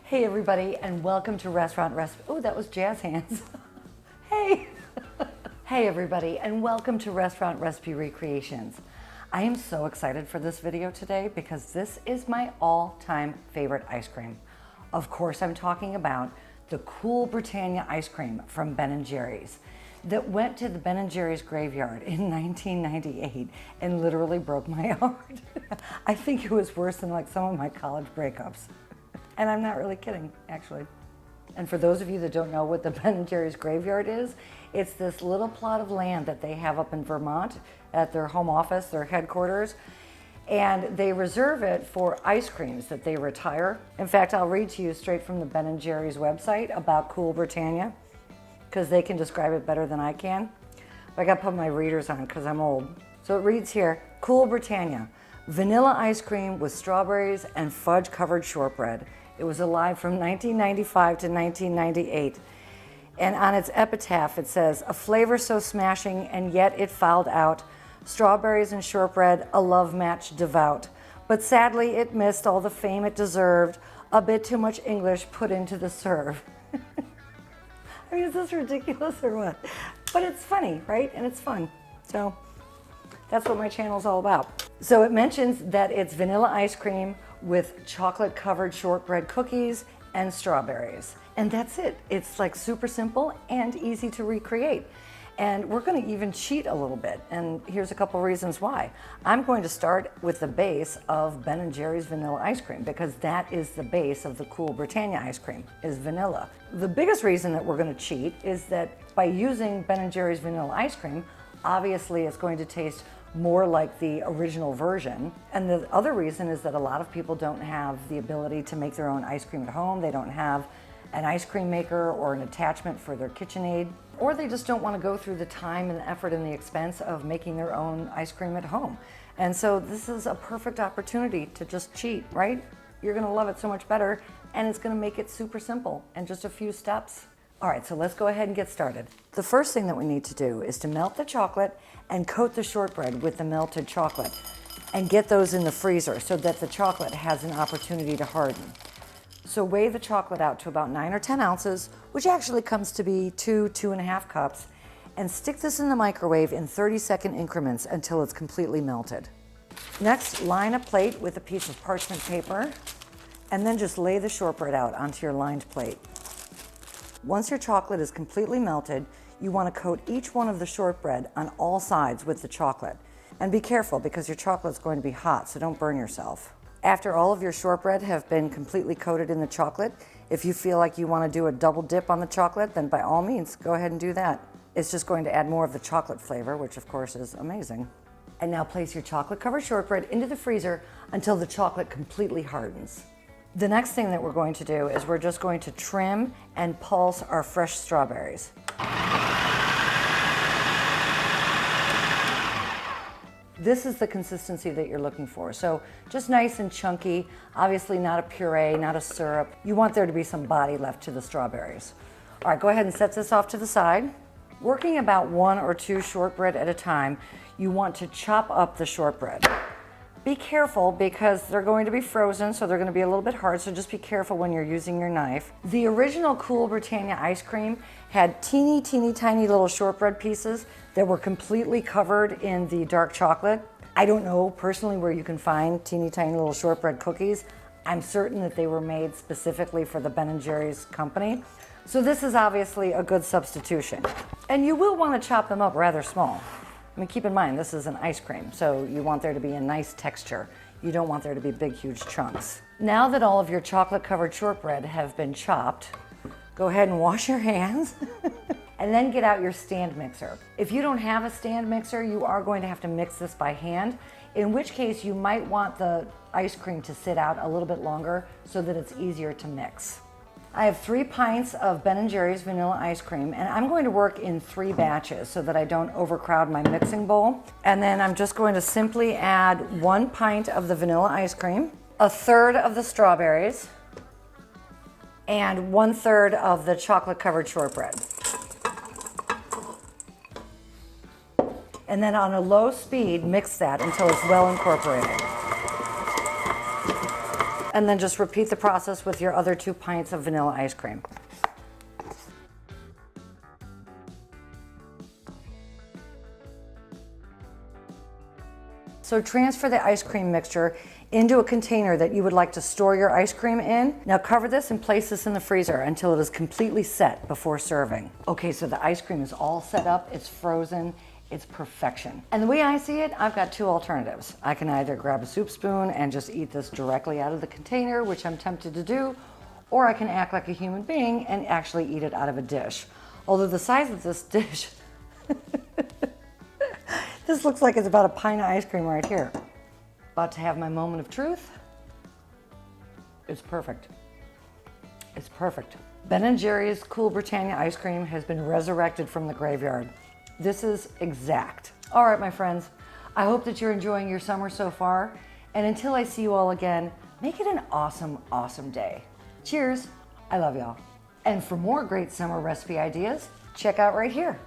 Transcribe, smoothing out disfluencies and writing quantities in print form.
Hey everybody, and welcome to Restaurant Recipe. Oh, that was jazz hands. Hey. Hey everybody, and welcome to Restaurant Recipe Recreations. I am so excited for this video today because this is my all-time favorite ice cream. Of course, I'm talking about the Cool Britannia ice cream from Ben&Jerry's that went to the Ben&Jerry's graveyard in 1998 and literally broke my heart. I think it was worse than like some of my college breakups. And I'm not really kidding, actually. And for those of you that don't know what the Ben&Jerry's graveyard is, it's this little plot of land that they have up in Vermont at their home office, their headquarters. And they reserve it for ice creams that they retire. In fact, I'll read to you straight from the Ben&Jerry's website about Cool Britannia, because they can describe it better than I can. But I gotta put my readers on because I'm old. So it reads here, Cool Britannia, vanilla ice cream with strawberries and fudge covered shortbread. It was alive from 1995 to 1998. And on its epitaph, it says, a flavor so smashing and yet it fouled out. Strawberries and shortbread, a love match devout. But sadly, it missed all the fame it deserved. A bit too much English put into the serve. I mean, is this ridiculous or what? But it's funny, right? And it's fun. So that's what my channel's all about. So it mentions that it's vanilla ice cream with chocolate covered shortbread cookies and strawberries. And that's it. It's like super simple and easy to recreate. And we're going to even cheat a little bit. And here's a couple reasons why. I'm going to start with the base of Ben&Jerry's vanilla ice cream because that is the base of the Cool Britannia ice cream, is vanilla. The biggest reason that we're going to cheat is that by using Ben&Jerry's vanilla ice cream, obviously it's going to taste more like the original version. And the other reason is that a lot of people don't have the ability to make their own ice cream at home. They don't have an ice cream maker or an attachment for their KitchenAid, or they just don't want to go through the time and the effort and the expense of making their own ice cream at home. And so this is a perfect opportunity to just cheat, right? You're going to love it so much better, and it's going to make it super simple in just a few steps. All right, so let's go ahead and get started. The first thing that we need to do is to melt the chocolate and coat the shortbread with the melted chocolate and get those in the freezer so that the chocolate has an opportunity to harden. So weigh the chocolate out to about 9 or 10 ounces, which actually comes to be 2.5 cups, and stick this in the microwave in 30-second increments until it's completely melted. Next, line a plate with a piece of parchment paper, and then just lay the shortbread out onto your lined plate. Once your chocolate is completely melted, you want to coat each one of the shortbread on all sides with the chocolate. And be careful because your chocolate's going to be hot, so don't burn yourself. After all of your shortbread have been completely coated in the chocolate, if you feel like you want to do a double dip on the chocolate, then by all means, go ahead and do that. It's just going to add more of the chocolate flavor, which of course is amazing. And now place your chocolate covered shortbread into the freezer until the chocolate completely hardens. The next thing that we're going to do is we're just going to trim and pulse our fresh strawberries. This is the consistency that you're looking for. So just nice and chunky, obviously not a puree, not a syrup. You want there to be some body left to the strawberries. All right, go ahead and set this off to the side. Working about 1 or 2 shortbread at a time, you want to chop up the shortbread. Be careful because they're going to be frozen, so they're going to be a little bit hard, so just be careful when you're using your knife. The original Cool Britannia ice cream had teeny tiny little shortbread pieces that were completely covered in the dark chocolate. I don't know personally where you can find teeny tiny little shortbread cookies. I'm certain that they were made specifically for the Ben&Jerry's company. So this is obviously a good substitution. And you will want to chop them up rather small. I mean, keep in mind, this is an ice cream, so you want there to be a nice texture. You don't want there to be big, huge chunks. Now that all of your chocolate-covered shortbread have been chopped, go ahead and wash your hands and then get out your stand mixer. If you don't have a stand mixer, you are going to have to mix this by hand, in which case you might want the ice cream to sit out a little bit longer so that it's easier to mix. I have 3 pints of Ben&Jerry's vanilla ice cream, and I'm going to work in 3 batches so that I don't overcrowd my mixing bowl. And then I'm just going to simply add 1 pint of the vanilla ice cream, 1/3 of the strawberries, and 1/3 of the chocolate covered shortbread. And then on a low speed, mix that until it's well incorporated. And then just repeat the process with your other 2 pints of vanilla ice cream. So transfer the ice cream mixture into a container that you would like to store your ice cream in. Now cover this and place this in the freezer until it is completely set before serving. Okay, so the ice cream is all set up, it's frozen, it's perfection. And the way I see it, I've got 2 alternatives. I can either grab a soup spoon and just eat this directly out of the container, which I'm tempted to do, or I can act like a human being and actually eat it out of a dish. Although the size of this dish, this looks like it's about a pint of ice cream right here. About to have my moment of truth. It's perfect. It's perfect. Ben&Jerry's Cool Britannia ice cream has been resurrected from the graveyard. This is exact. All right, my friends, I hope that you're enjoying your summer so far. And until I see you all again, make it an awesome, awesome day. Cheers. I love y'all. And for more great summer recipe ideas, check out right here.